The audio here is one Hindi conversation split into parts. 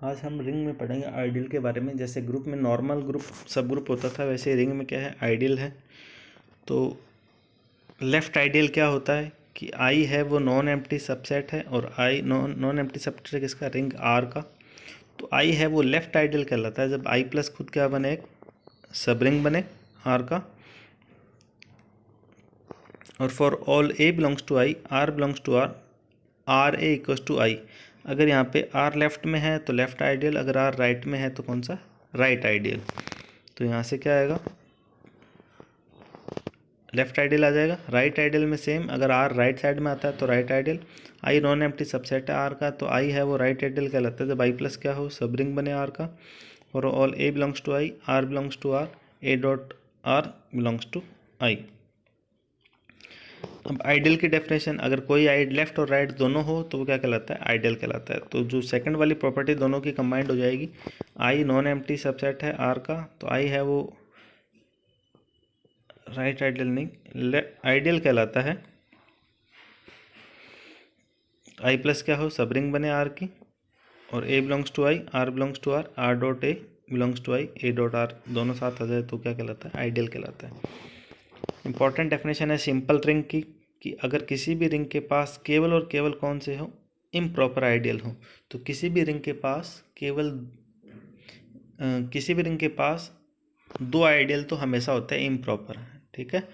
आज हम रिंग में पढ़ेंगे आइडियल के बारे में। जैसे ग्रुप में नॉर्मल ग्रुप सब ग्रुप होता था, वैसे रिंग में क्या है, आइडियल है। तो लेफ्ट आइडियल क्या होता है कि आई है वो नॉन एम्प्टी सबसेट है, और आई नॉन एम्प्टी सबसेट किसका, रिंग आर का। तो आई है वो लेफ्ट आइडियल कहलाता है जब आई प्लस खुद क्या बने, एक सब रिंग बने आर का। और for all A belongs to I, R belongs to R, R A equals to I. अगर यहाँ पे आर लेफ्ट में है तो लेफ्ट आइडियल, अगर आर राइट में है तो कौन सा, राइट आइडियल। तो यहाँ से क्या आएगा, लेफ्ट आइडियल आ जाएगा। राइट आइडियल में सेम, अगर आर राइट साइड में आता है तो राइट आइडियल। आई नॉन एम्प्टी सबसेट है आर का, तो आई है वो राइट आइडियल कहलाता है जब आई प्लस क्या हो, सब रिंग बने आर का। और all A belongs to I, R belongs to R, A dot R belongs to I. अब आइडियल की डेफिनेशन, अगर कोई आइड लेफ्ट और राइट दोनों हो तो वो क्या कहलाता है, आइडियल कहलाता है। तो जो सेकंड वाली प्रॉपर्टी दोनों की कंबाइंड हो जाएगी। आई नॉन एम्प्टी सबसेट है आर का, तो आई है वो राइट आइडियल नहीं, आइडियल कहलाता है। आई प्लस क्या हो, सब रिंग बने आर की, और A belongs to I, R belongs to R, R dot A belongs to I, A dot R दोनों साथ आ जाए तो क्या कहलाता है, आइडियल कहलाता है। इंपॉर्टेंट डेफिनेशन है सिंपल रिंग की, कि अगर किसी भी रिंग के पास केवल और केवल कौन से हो, इम्प्रॉपर आइडियल हो। तो किसी भी रिंग के पास केवल किसी भी रिंग के पास दो आइडियल तो हमेशा होता है इम्प्रॉपर, ठीक है,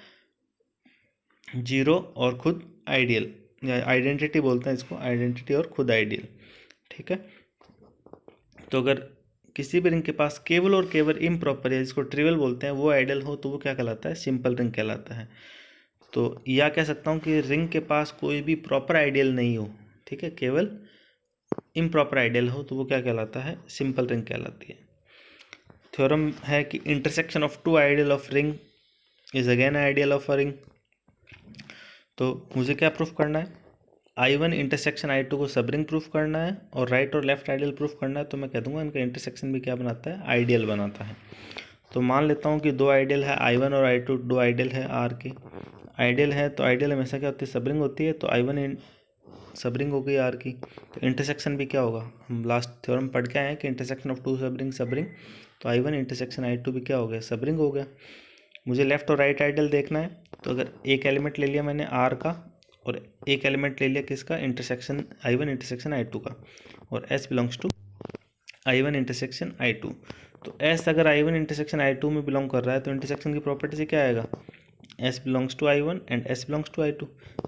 जीरो और खुद आइडियल, या आइडेंटिटी बोलते हैं इसको, आइडेंटिटी और खुद आइडियल, ठीक है। तो अगर किसी भी रिंग के पास केवल और केवल इम्प्रॉपर है, जिसको ट्रिवियल बोलते हैं, वो आइडियल हो तो वो क्या कहलाता है, सिंपल रिंग कहलाता है। तो या कह सकता हूँ कि रिंग के पास कोई भी प्रॉपर आइडियल नहीं हो, ठीक है, केवल इम्प्रॉपर आइडियल हो तो वो क्या कहलाता है, सिंपल रिंग कहलाती है। थ्योरम है कि intersection of two ideal of ring is again ideal of a ring. तो मुझे क्या प्रूफ करना है, I1 इंटरसेक्शन I2 को सब रिंग प्रूफ करना है, और राइट और लेफ्ट आइडियल प्रूफ करना है। तो मैं कह दूंगा इनका इंटरसेक्शन भी क्या बनाता है, आइडियल बनाता है। तो मान लेता हूँ कि दो आइडियल है I1 और I2, दो आइडियल है R के। आइडियल है तो आइडियल हमेशा क्या होती है, सब रिंग होती है। तो I1 सब रिंग हो गई R की, तो इंटरसेक्शन भी क्या होगा, हम लास्ट थ्योरम पढ़ के आए हैं कि इंटरसेक्शन ऑफ टू सब रिंग। तो I1 इंटरसेक्शन I2 भी क्या हो गया, सब रिंग हो गया। मुझे लेफ्ट और राइट आइडियल देखना है, तो अगर एक एलिमेंट ले लिया मैंने R का, और एक एलिमेंट ले लिया किसका, इंटरसेक्शन I1 इंटरसेक्शन I2 का, और S belongs to I1 intersection I2। तो S अगर I1 इंटरसेक्शन I2 में बिलोंग कर रहा है तो इंटरसेक्शन की प्रॉपर्टी से क्या आएगा, S belongs to I1 and S belongs to I2।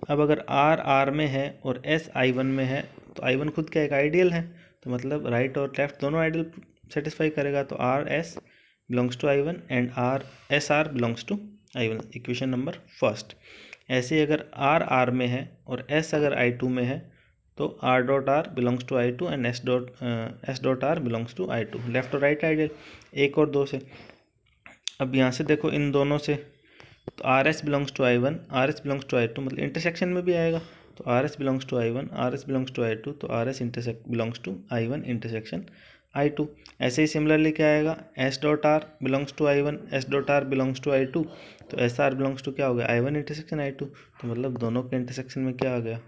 अब अगर R में है और S I1 में है, तो I1 खुद क्या एक आइडियल है, तो मतलब राइट और लेफ्ट दोनों आइडियल सेटिस्फाई करेगा। तो RS belongs to I1 and SR belongs to I1, equation number first. ऐसे ही अगर R में है और S अगर I2 में है, तो R dot R belongs to I2 and S dot R belongs to I2, left और राइट आइडियल, एक और दो से। अब यहाँ से देखो इन दोनों से, तो RS belongs to I1, RS belongs to I2, मतलब इंटरसेक्शन में भी आएगा। तो RS belongs to I1, RS belongs to I2, तो RS belongs to I1 intersection I2। ऐसे ही सिमिलरली क्या आएगा, S dot R belongs to I1, S dot R belongs to I2, तो SR बिलोंग्स टू क्या हो गया, I1 इंटरसेक्शन I2। तो मतलब दोनों के इंटरसेक्शन में क्या आ गया,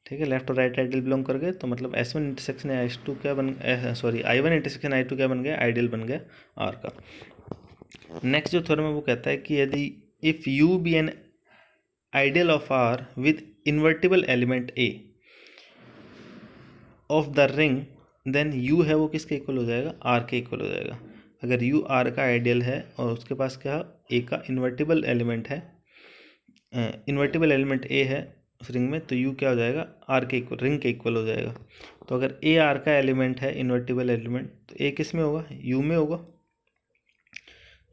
ठीक है, लेफ्ट और राइट आइडियल बिलोंग कर गए। तो मतलब S1 इंटरसेक्शन I2 क्या बन, सॉरी I1 इंटरसेक्शन I2 क्या बन गया, आइडियल बन गया R का। नेक्स्ट जो थ्योरम है वो कहता है कि यदि if U be an ideal of R with invertible element A of the ring, then U है वो किसके इक्वल हो जाएगा, R के इक्वल हो जाएगा। अगर U R का आइडियल है और उसके पास क्या A का इन्वर्टिबल एलिमेंट है, इन्वर्टिबल एलिमेंट A है उस रिंग में, तो U क्या हो जाएगा, R के इक्वल, रिंग के इक्वल हो जाएगा। तो अगर A R का एलिमेंट है, इन्वर्टिबल एलिमेंट, तो A किस में होगा, U में होगा।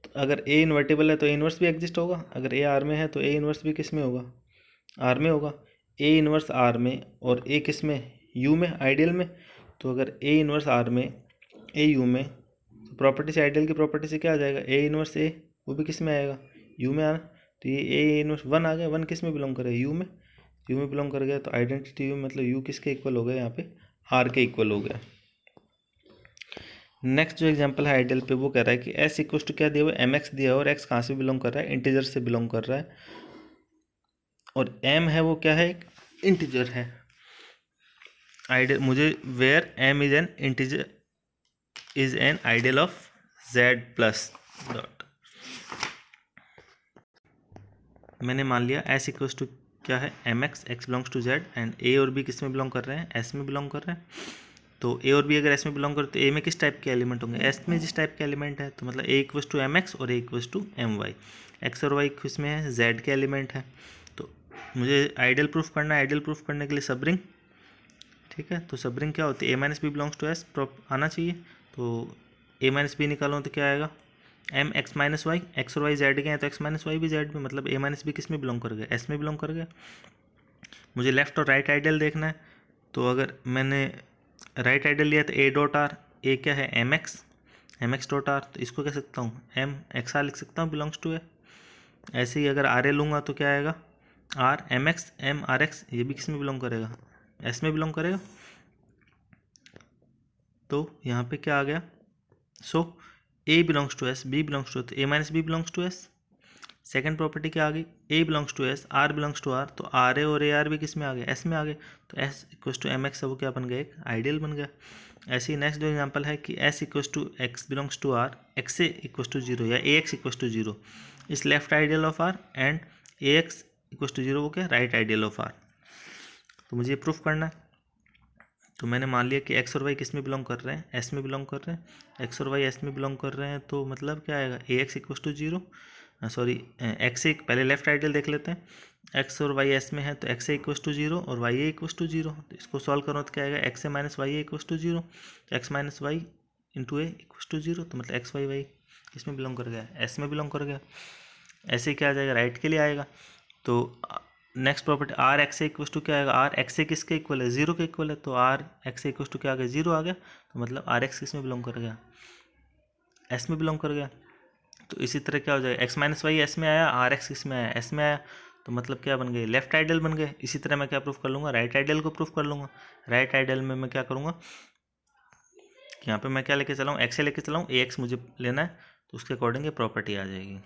तो अगर A इन्वर्टिबल है तो A इन्वर्स भी एग्जिस्ट होगा, अगर A R में है तो A इन्वर्स भी किस में होगा, R में होगा। A इन्वर्स R में और A किस में, U में, आइडियल में। तो अगर A इन्वर्स R में, A U में, तो प्रॉपर्टी से, आइडियल की प्रॉपर्टी से क्या आ जाएगा, A इन्वर्स A, वो भी किस में आएगा, U में आना। तो ये A इन्वर्स 1 आ गया, 1 किस में बिलोंग करेगा, U में, U में बिलोंग कर गया। तो आइडेंटिटी U मतलब U किसके इक्वल हो गया, यहाँ पे R के इक्वल हो गया। नेक्स्ट जो एग्जांपल है आइडियल पे, वो कह रहा है कि S इक्वल टू क्या दिया हुआ है, MX दिया हुआ है, और X कहाँ से बिलोंग कर रहा है, इंटीजर से बिलोंग कर रहा है, और M है वो क्या है, एक इंटीजर है। आइडियल मुझे where M is an integer is an ideal of Z plus dot. मैंने मान लिया एस इक्वल्स टू क्या है M X, X belongs to Z, and A और बी किस में बिलोंग कर रहे हैं, एस में बिलोंग कर रहे हैं। तो ए और बी अगर एस में बिलोंग करते तो ए में किस टाइप के एलिमेंट होंगे, एस में जिस टाइप के एलिमेंट है, तो मतलब A equals to M X और A equals to M Y. X और वाई किस में है, जेड के एलिमेंट है। तो मुझे आइडियल प्रूफ करना है, आइडियल प्रूफ करने के लिए सब रिंग, ठीक है। तो सब रिंग क्या होती है, A minus B belongs to S आना चाहिए। तो ए माइनस बी निकालो तो क्या आएगा, M X minus Y, X और वाई जेड के हैं तो एक्स माइनस वाई भी जेड में, मतलब ए माइनस बी किस में बिलोंग कर गया, एस में बिलोंग कर गया। मुझे लेफ्ट और राइट आइडियल देखना है, तो अगर मैंने राइट आइडियल लिया तो ए डॉट आर, ए क्या है एम एक्स डॉट आर, तो इसको कह सकता हूँ एम एक्स आर लिख सकता हूँ बिलोंग्स टू ए। ऐसे ही अगर आर ए लूँगा तो क्या आएगा, R M X M R X, ये भी किस में बिलोंग करेगा, एस में बिलोंग करेगा। तो यहाँ पे क्या आ गया, so A belongs to S, B belongs to, तो A minus B belongs to S. Second property क्या आ गई, A belongs to S, R belongs to R, तो आर ए और ए आर भी किस में आ गए, एस में आ गए। तो S equals to M X, वो क्या बन गया, एक आइडियल बन गया। ऐसे ही नेक्स्ट जो एग्जांपल है कि S equals to X belongs to R, X A equals to zero, या A X equals to zero इस left ideal of R, and A X equals to zero वो क्या राइट आइडियल ऑफ आर। तो मुझे ये प्रूफ करना है। तो मैंने मान लिया कि एक्स और वाई किस में बिलोंग कर रहे हैं, एस में बिलोंग कर रहे हैं। एक्स और वाई एस में बिलोंग कर रहे हैं, तो मतलब क्या आएगा, A X equals to zero, sorry X A, पहले लेफ्ट आइडियल देख लेते हैं। एक्स और वाई एस में है तो X A equals to zero और Y A equals to zero, तो इसको सॉल्व करो तो क्या आएगा, X A minus Y A equals to zero, X minus Y into A equals to zero, तो मतलब एक्स वाई वाई किस में बिलोंग कर गया, एस में बिलोंग कर गया। ऐसे क्या आ जाएगा, राइट के लिए आएगा। तो next property R X equals to क्या आएगा, आर एक्स ए किसके इक्वल है, जीरो के इक्वल है, तो आर एक्स इक्वस टू क्या आ गया, जीरो आ गया। तो मतलब आर एक्स किस में बिलोंग कर गया, एस में बिलोंग कर गया। तो इसी तरह क्या हो जाएगा, एक्स माइनस वाई एस में आया, आर एक्स किस में आया, एस में आया, तो मतलब क्या बन गए, लेफ्ट आइडियल बन गए। इसी तरह मैं क्या प्रूफ कर लूँगा, राइट आइडियल को प्रूफ कर लूँगा। राइट आइडियल में मैं क्या करूँगा कि यहाँ पे मैं क्या लेके चला हूँ, एक्स ए लेके चला हूँ, ए एक्स मुझे लेना है, तो उसके अकॉर्डिंग ये प्रॉपर्टी आ जाएगी।